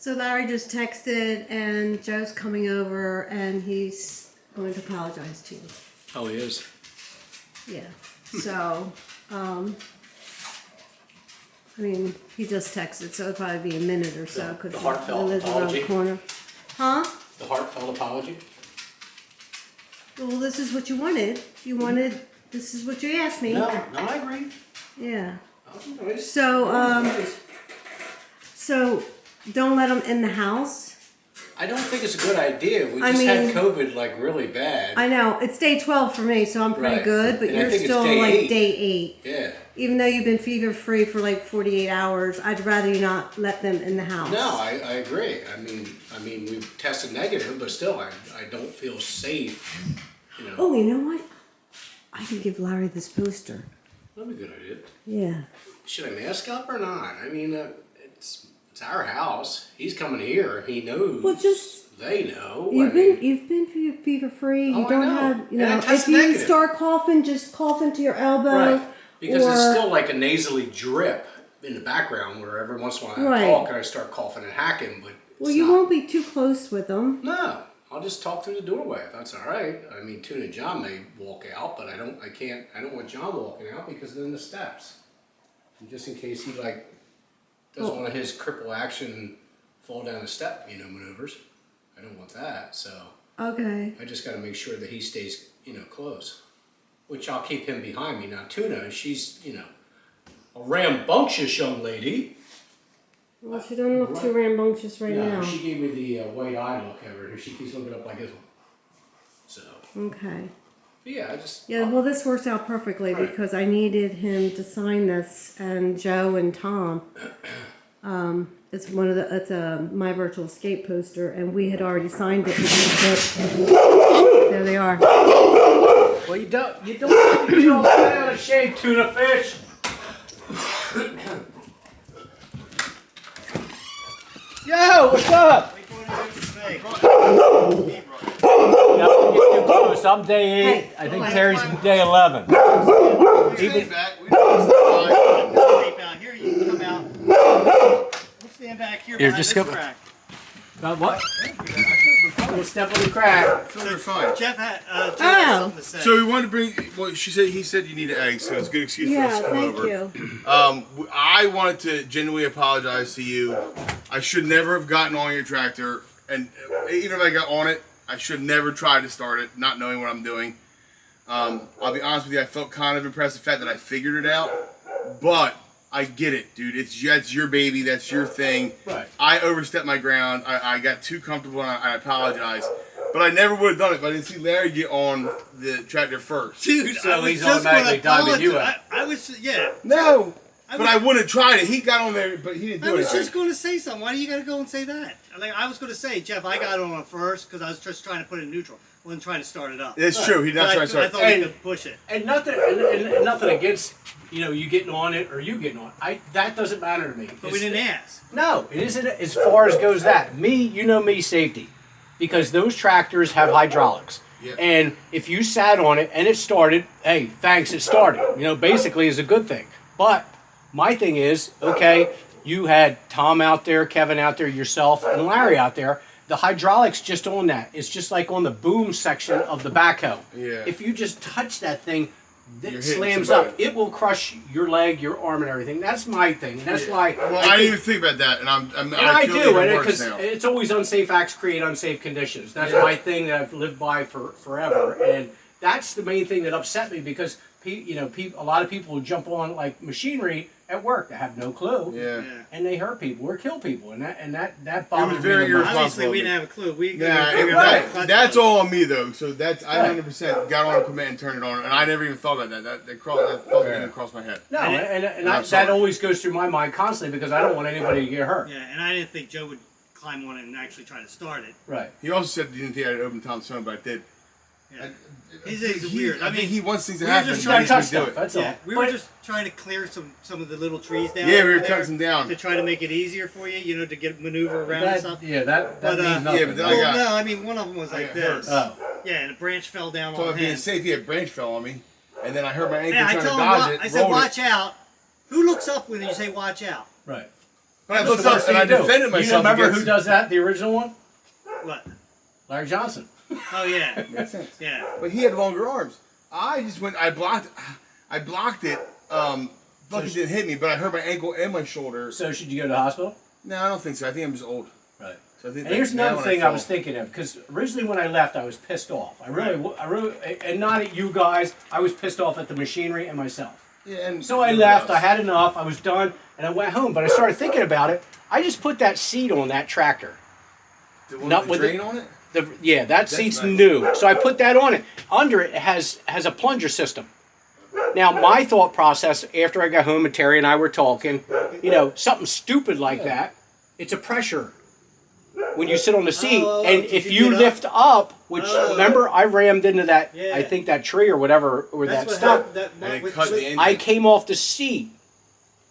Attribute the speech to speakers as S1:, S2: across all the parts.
S1: So Larry just texted, and Joe's coming over, and he's going to apologize to you.
S2: Oh, he is?
S1: Yeah. So, I mean, he just texted, so it'll probably be a minute or so, because
S2: The
S1: he
S2: heartfelt
S1: lives around the
S2: apology?
S1: corner. Huh?
S2: The heartfelt apology?
S1: Well, this is what you wanted. This is what you asked me.
S2: No, I agree.
S1: Yeah.
S2: Oh, nice.
S1: So don't let them in the house.
S2: I don't think it's a good idea. We just had COVID like really bad.
S1: I know. It's day 12 for me, so I'm pretty
S2: Right.
S1: good, but
S2: And I
S1: you're
S2: think it's
S1: still
S2: day
S1: like
S2: 8.
S1: day 8.
S2: Yeah.
S1: Even though you've been fever free for like 48 hours, I'd rather you not let them in the house.
S2: No, I agree. I mean, we've tested negative, but still, I don't feel safe. You know.
S1: Oh, you know what? I can give Larry this poster.
S2: That'd be a good idea.
S1: Yeah.
S2: Should I mask up or not? I mean, it's our house. He's coming here. He knows.
S1: Well, just
S2: they know.
S1: you've been fever free.
S2: Oh,
S1: You don't
S2: I know.
S1: have
S2: And I
S1: if
S2: tested
S1: you
S2: negative.
S1: start coughing, just cough into your elbow.
S2: Right. Because it's still like a nasally drip in the background where every once in a while I talk and I start coughing and hacking, but
S1: you won't be too close with them.
S2: No. I'll just talk through the doorway if that's all right. I mean, Tuna John may walk out, but I don't want John walking out because then the steps. And just in case he does one of his cripple action fall down the step, maneuvers. I don't want that. So
S1: Okay.
S2: I just got to make sure that he stays, close. Which I'll keep him behind me. Now Tuna, she's, a rambunctious young lady.
S1: Well, she doesn't look too rambunctious right now.
S2: She gave me the white eye look over here. She keeps looking up like this one. So.
S1: Okay.
S2: Yeah, I just.
S1: Yeah, well, this works out perfectly because I needed him to sign this, and Joe and Tom. It's My Virtual Escape poster, and we had already signed it. There they are.
S2: Well, you don't get all out of shape, tuna fish. Yo, what's up? I'm day 8. I think Terry's day 11.
S3: Stay back. We don't stay down here. You can come out. We'll stand back here behind this crack.
S2: About what? We'll step on the crack.
S3: So they're fine. Jeff had something to say.
S4: So we wanted to bring. Well, he said you need an egg, so it's a good excuse for us to come over.
S1: Thank you.
S4: I wanted to genuinely apologize to you. I should never have gotten on your tractor, and even if I got on it, I should never try to start it, not knowing what I'm doing. I'll be honest with you, I felt kind of impressed with the fact that I figured it out, but I get it, dude. That's your baby, that's your thing.
S2: Right.
S4: I overstepped my ground. I got too comfortable, and I apologize. But I never would have done it if I didn't see Larry get on the tractor first.
S3: Dude,
S2: So
S3: I was
S2: he's
S3: just going
S2: automatically
S3: to
S2: diving you
S3: apologize.
S2: out.
S3: I was, yeah.
S4: No, but I wouldn't have tried it. He got on there, but he didn't do
S3: I was
S4: anything.
S3: just going to say something. Why do you got to go and say that? I was going to say, Jeff, I got on it first because I was just trying to put it in neutral. I wasn't trying to start it up.
S4: It's true. He's not trying to start
S3: I
S4: it.
S3: thought we could push it.
S2: And nothing against you getting on it or you getting on it. That doesn't matter to me.
S3: But we didn't ask.
S2: No, it isn't as far as goes that. Me, safety. Because those tractors have hydraulics.
S4: Yeah.
S2: And if you sat on it and it started, hey, thanks, it started. Basically is a good thing. But my thing is, okay, you had Tom out there, Kevin out there, yourself, and Larry out there. The hydraulics just on that. It's just like on the boom section of the backhoe.
S4: Yeah.
S2: If you just touch that thing,
S4: You're
S2: it
S4: hitting
S2: slams
S4: somebody.
S2: up. It will crush your leg, your arm, and everything. That's my thing. That's why.
S4: Well, I didn't even think about that, and I feel
S2: do,
S4: even
S2: and
S4: worse
S2: because
S4: now.
S2: it's always unsafe acts create unsafe conditions. That's my thing that I've lived by for forever, and that's the main thing that upset me because a lot of people who jump on like machinery at work that have no clue, and they hurt people or kill people, and that bothers me.
S4: very
S2: the most.
S3: Obviously, we didn't have a clue.
S4: That's all on me though. So I 100% got on equipment and turned it on, and I never even thought about that. That thought didn't even cross my head.
S2: No, and that always goes through my mind constantly because I don't want anybody to get hurt.
S3: Yeah, and I didn't think Joe would climb on it and actually try to start it.
S2: Right.
S4: He also said he didn't think I'd open Tom's phone, but I did.
S3: Yeah. He's weird.
S4: I think he wants things to
S3: we were
S4: happen.
S3: just
S4: He
S3: trying
S4: needs
S2: to
S4: to
S2: touch
S4: do
S2: stuff,
S4: it.
S2: that's all.
S3: We were just trying to clear some of the little trees down.
S4: Yeah, we were
S3: there
S4: cutting some down
S3: to try to make it easier for you, to get maneuver around and stuff.
S2: Yeah, that
S3: But,
S2: means nothing.
S4: yeah, but then
S3: one of them was like
S4: got
S3: this.
S4: hurt.
S2: Oh.
S3: Yeah, and a branch fell down
S4: So
S3: on
S4: I'm being
S3: him.
S4: safe. Yeah, a branch fell on me, and then I hurt my ankle
S3: Yeah, I
S4: trying to
S3: told him,
S4: dodge it.
S3: I said,
S4: rolled
S3: watch out. Who looks up when you say watch out?
S2: Right.
S4: When I
S2: That's
S4: looked
S2: the
S4: up
S2: first
S4: and
S2: thing
S4: I
S2: you do.
S4: defended
S2: You
S4: myself
S2: remember
S4: against...
S2: who does that? The original one?
S3: What?
S2: Larry Johnson.
S3: Oh yeah.
S4: Makes sense.
S3: Yeah.
S4: But he had longer arms. I just went. I blocked it. Lucky didn't hit me, but I hurt my ankle and my shoulder.
S2: So should you go to the hospital?
S4: No, I don't think so. I think I'm just old.
S2: Right.
S4: So I think
S2: And here's
S4: now
S2: another
S4: when
S2: thing I
S4: fell-
S2: was thinking of, because originally when I left, I was pissed off. I really, and not at you guys. I was pissed off at the machinery and myself.
S4: Yeah, and
S2: So I left. I had enough. I was done, and I went home. But I started thinking about it. I just put that seat on that tractor.
S4: the one
S2: not
S4: with
S2: with
S4: the drain on it.
S2: That seat's
S4: nice.
S2: new. So I put that on it. Under it has a plunger system. Now my thought process after I got home and Terry and I were talking, something stupid like that. It's a pressure when you sit on the seat, and
S3: did
S2: if
S3: you
S2: you
S3: get
S2: lift up, which remember I rammed into that,
S3: Yeah.
S2: I think that tree or whatever, or that stuff.
S4: And it cut the engine.
S2: I came off the seat,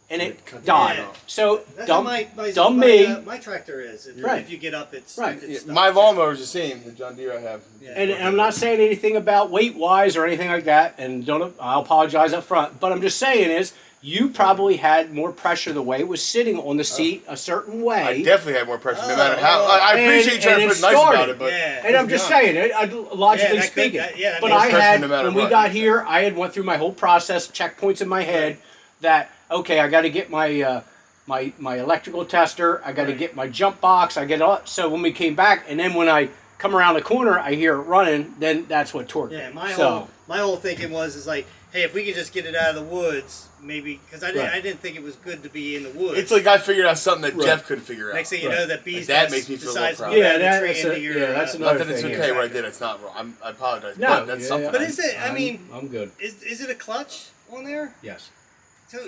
S2: and it died.
S3: Yeah.
S2: So
S3: That's
S2: dumb,
S3: how
S2: dumb me.
S3: my tractor is. If,
S2: Right.
S3: if you get up, it's
S2: Right.
S3: it's
S4: My lawnmower is the same. The John Deere I have.
S3: Yeah.
S2: And I'm not saying anything about weight wise or anything like that, and I'll apologize up front. But I'm just saying is you probably had more pressure the way it was sitting on the seat a certain way.
S4: I definitely had more pressure, no matter how. I appreciate you trying to
S2: and
S4: put
S2: it
S4: nice about
S2: started.
S4: it, but
S3: Yeah.
S2: And I'm just saying, logically
S3: Yeah, that could-
S2: speaking.
S3: that- yeah, that
S2: but
S3: makes
S2: I
S4: sense
S2: had,
S4: no matter
S2: when we
S4: what.
S2: got here, I had went through my whole process, checkpoints in my head, that, okay, I got to get my my electrical tester, I got to get my jump box, I get all. So when we came back, and then when I come around the corner, I hear it running, then that's what torqued
S3: Yeah,
S2: me.
S3: my whole thinking was like, hey, if we could just get it out of the woods, maybe because I didn't think it was good to be in the woods.
S4: it's like I figured out something that
S2: Right.
S4: Jeff couldn't figure out.
S3: Next thing you know, that bees
S4: That
S3: nest
S4: makes me feel a
S3: decides
S4: little
S3: to
S4: proud.
S3: move
S2: Yeah,
S3: the tree
S2: that's
S3: into
S2: a-
S3: your,
S2: yeah, that's
S4: Not
S2: another
S4: that it's
S2: thing,
S4: okay
S2: yeah.
S4: what I did. It's not wrong. I apologize.
S2: No,
S4: but that's
S2: yeah,
S4: something.
S2: yeah.
S3: But is it? I mean,
S2: I'm good.
S3: is it a clutch on there?
S2: Yes.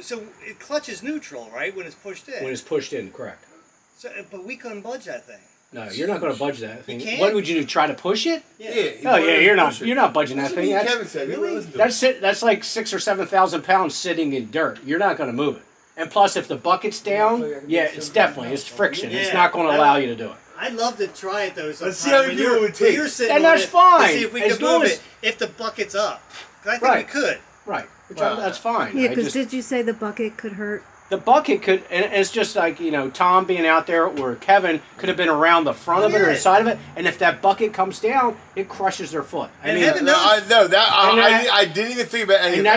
S3: So it clutch is neutral, right? When it's pushed in.
S2: When it's pushed in, correct.
S3: So, but we couldn't budge that thing.
S2: No, you're not going to budge that thing.
S3: can't?
S2: What would you do? Try to push it?
S4: Yeah.
S2: Oh yeah, you're not budging that thing.
S4: That's
S2: That's
S4: what Kevin said.
S3: really-
S2: that's it. That's like 6,000 or 7,000 pounds sitting in dirt. You're not going to move it. And plus, if the bucket's down, yeah, it's definitely it's friction. It's
S3: Yeah.
S2: not going to allow you to do it.
S3: I'd love to try it though.
S4: Let's see how
S3: sometime
S4: many
S3: when
S4: people it would take.
S3: you're sitting
S2: And
S3: on
S2: that's
S3: it,
S2: fine,
S3: To see if we
S2: as
S3: could
S2: long
S3: move
S2: as-
S3: it if the bucket's up. 'Cause I think
S2: Right.
S3: we could.
S2: Right. Which
S4: Wow.
S2: that's fine.
S1: Yeah,
S2: I
S1: because
S2: just-
S1: did you say the bucket could hurt?
S2: the bucket could, and it's just like Tom being out there, or Kevin could have been around the front of it or the side of it, and if that bucket comes down, it crushes their foot.
S3: And heaven knows-
S4: I didn't even think about any of
S2: And
S4: that.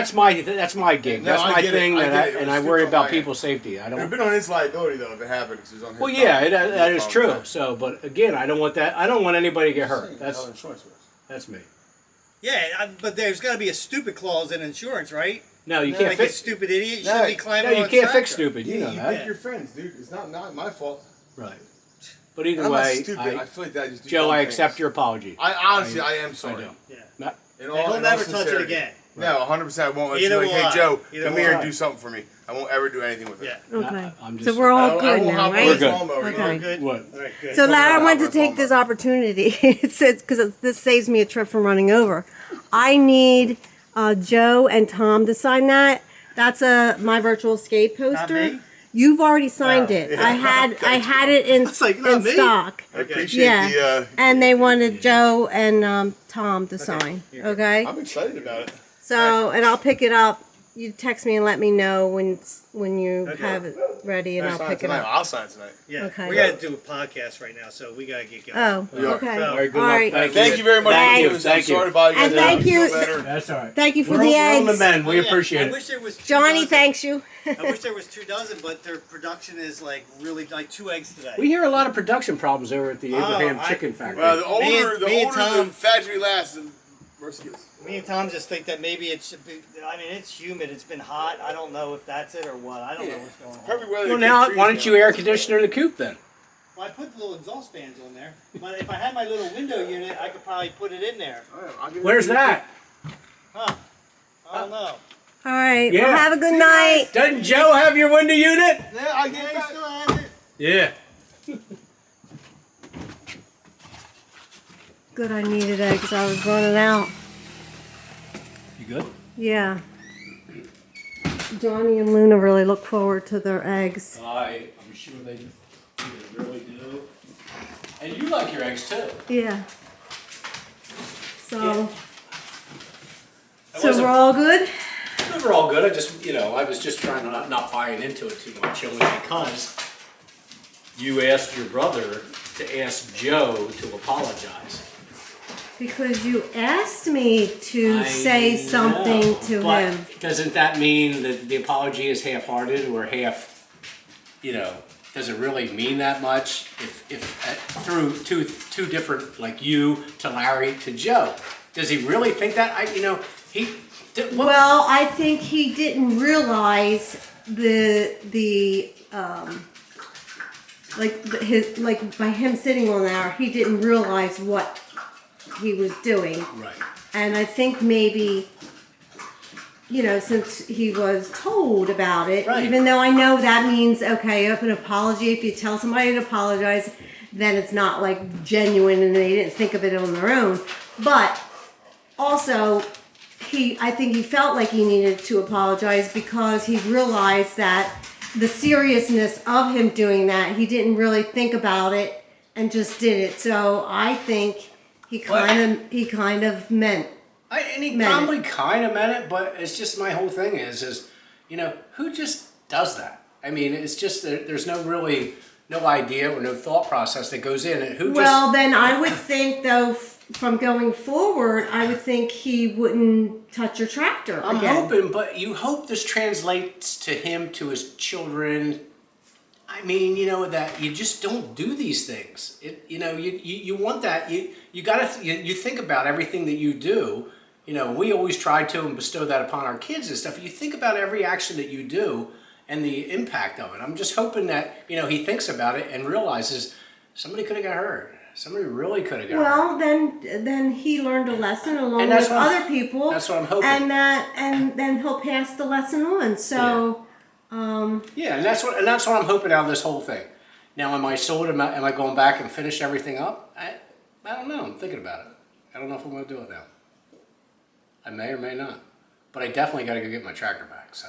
S2: that's my gig.
S4: No,
S2: That's
S4: I
S2: my
S4: get it.
S2: thing,
S4: I
S2: that
S4: get
S2: I,
S4: it. It
S2: and
S4: was
S2: I worry
S4: stupid on
S2: about
S4: my
S2: people's safety. I
S4: It would have
S2: don't.
S4: been on his liability though if it happened because it was on his.
S2: Well, yeah,
S4: property.
S2: that is
S4: His
S2: true.
S4: fault.
S2: So, but again, I don't want that. I don't want anybody to get hurt.
S4: That's how insurance works.
S2: That's me.
S3: Yeah, but there's got to be a stupid clause in insurance, right?
S2: No, you
S3: Like
S2: can't
S3: a
S2: fix.
S3: stupid idiot. You
S4: No,
S3: shouldn't be climbing
S2: No,
S3: on
S2: you
S3: a
S2: can't fix
S3: tractor.
S2: stupid. You know
S4: You
S2: that,
S4: pick your friends, dude. It's not my fault.
S2: right? But either
S4: I'm not
S2: way,
S4: stupid. I feel like that. I just do
S2: Joe,
S4: dumb
S2: I
S4: things.
S2: accept your apology.
S4: I honestly, I am
S2: I
S4: sorry.
S2: do.
S3: Yeah.
S2: Not,
S4: In
S3: And
S4: all,
S3: he'll
S4: in
S3: never
S4: all
S3: touch it
S4: sincerity.
S3: again.
S4: No, 100%. I won't let
S3: Either
S4: you like,
S3: will
S4: hey
S3: I.
S4: Joe,
S3: Either
S4: come
S3: will
S4: here
S3: I.
S4: and do something for me. I won't ever do anything with it.
S3: Yeah.
S1: Okay.
S2: I'm just.
S1: So we're all good now,
S4: hop on
S1: right?
S2: We're
S4: his
S2: good.
S4: lawnmower, you know?
S1: Okay.
S3: Good.
S2: What?
S3: All right, good.
S1: So
S4: Talk
S1: Larry, I
S4: about
S1: wanted to
S4: Albert
S1: take this opportunity. It says because this saves me a trip from running over. I need Joe and Tom to sign that. That's my virtual escape poster.
S3: me?
S1: You've already signed
S3: Oh,
S1: it.
S4: yeah.
S1: I had it in
S3: like, not
S1: in
S3: me?
S1: stock.
S4: I appreciate
S1: Yeah,
S4: the.
S1: and they wanted Joe and Tom to sign. Okay.
S4: I'm excited about it.
S1: So, and I'll pick it up. You text me and let me know when you
S3: Okay.
S1: have it ready, and I'll
S4: Sign
S1: pick it
S4: tonight.
S1: up.
S4: I'll sign tonight.
S3: Yeah.
S1: Okay.
S3: We got to do a podcast right now, so we got to get going.
S1: Oh,
S4: We are.
S1: okay.
S3: So-
S2: All right, good
S1: All
S2: luck.
S1: right.
S4: Thank you very much.
S2: Thank you.
S4: I'm
S2: Thank you.
S4: sorry to bother you
S1: And
S4: guys.
S1: thank you.
S4: Feel better.
S2: That's all right.
S1: Thank you for
S2: We're
S1: the
S2: on the
S1: eggs.
S2: men. We
S3: Yeah,
S2: appreciate
S3: I
S2: it.
S3: wish there was 2
S1: Johnny,
S3: dozen.
S1: thanks you.
S3: I wish there was 2 dozen, but their production is like really like 2 eggs today.
S2: We hear a lot of production problems over at the Abraham
S3: I-
S2: Chicken Factory.
S4: Well, the
S3: Me and-
S4: older
S3: me and
S4: the
S3: Tom-
S4: factory lasts, the worse it gets.
S3: Me and Tom just think that maybe it should be. I mean, it's humid. It's been hot. I don't know if that's it or what. I don't know what's going on.
S4: Perfect weather.
S2: Well,
S4: to
S2: now
S4: keep
S2: why
S4: trees
S2: don't you
S4: down.
S2: air conditioner the coop then?
S3: Well, I put the little exhaust fans on there, but if I had my little window unit, I could probably put it in there.
S4: All right, I'll give it
S2: Where's
S4: to you.
S2: that?
S3: Huh? I don't know.
S1: All right.
S2: Yeah.
S1: Well, have a good night.
S2: Doesn't Joe have your window unit?
S4: Yeah, I
S3: Yeah,
S4: get
S3: he
S4: it.
S3: still has it.
S2: Yeah.
S1: Good. I needed eggs. I was running out.
S2: You good?
S1: Yeah. Johnny and Luna really look forward to their eggs.
S2: I'm sure they really do. And you like your eggs too.
S1: Yeah. So.
S2: Yeah. I
S1: So
S2: wasn't-
S1: we're all good.
S2: Overall good. I just, I was just trying to not buying into it too much, only because you asked your brother to ask Joe to apologize.
S1: Because you asked me to say something to
S2: but
S1: him.
S2: Doesn't that mean that the apology is half-hearted or half, does it really mean that much if through two different, like you to Larry to Joe? Does he really think that?
S1: Well, I think he didn't realize by him sitting on there, he didn't realize what he was doing.
S2: Right.
S1: And I think maybe, since he was told about it,
S2: Right.
S1: even though I know that means, okay, an apology, if you tell somebody to apologize, then it's not like genuine and they didn't think of it on their own. But also, I think he felt like he needed to apologize because he realized that the seriousness of him doing that, he didn't really think about it and just did it. So I think he kind of meant.
S2: He probably kind of meant it, but it's just my whole thing is who just does that? I mean, it's just there's no idea or no thought process that goes in. And
S1: Then I would think though, from going forward, I would think he wouldn't touch your tractor
S2: I'm
S1: again.
S2: hoping, but you hope this translates to him, to his children. I mean, that you just don't do these things. You want that. You gotta you think about everything that you do. We always try to and bestow that upon our kids and stuff. You think about every action that you do and the impact of it. I'm just hoping that he thinks about it and realizes somebody could have got hurt. Somebody really could have got hurt.
S1: Well, then he learned a lesson along
S2: And that's
S1: with
S2: what
S1: other people.
S2: That's what I'm hoping.
S1: And then he'll pass the lesson on. So.
S2: Yeah, and that's what I'm hoping out of this whole thing. Now, am I sold? Am I going back and finish everything up? I don't know. I'm thinking about it. I don't know if I'm going to do it now. I may or may not, but I definitely got to go get my tractor back. So.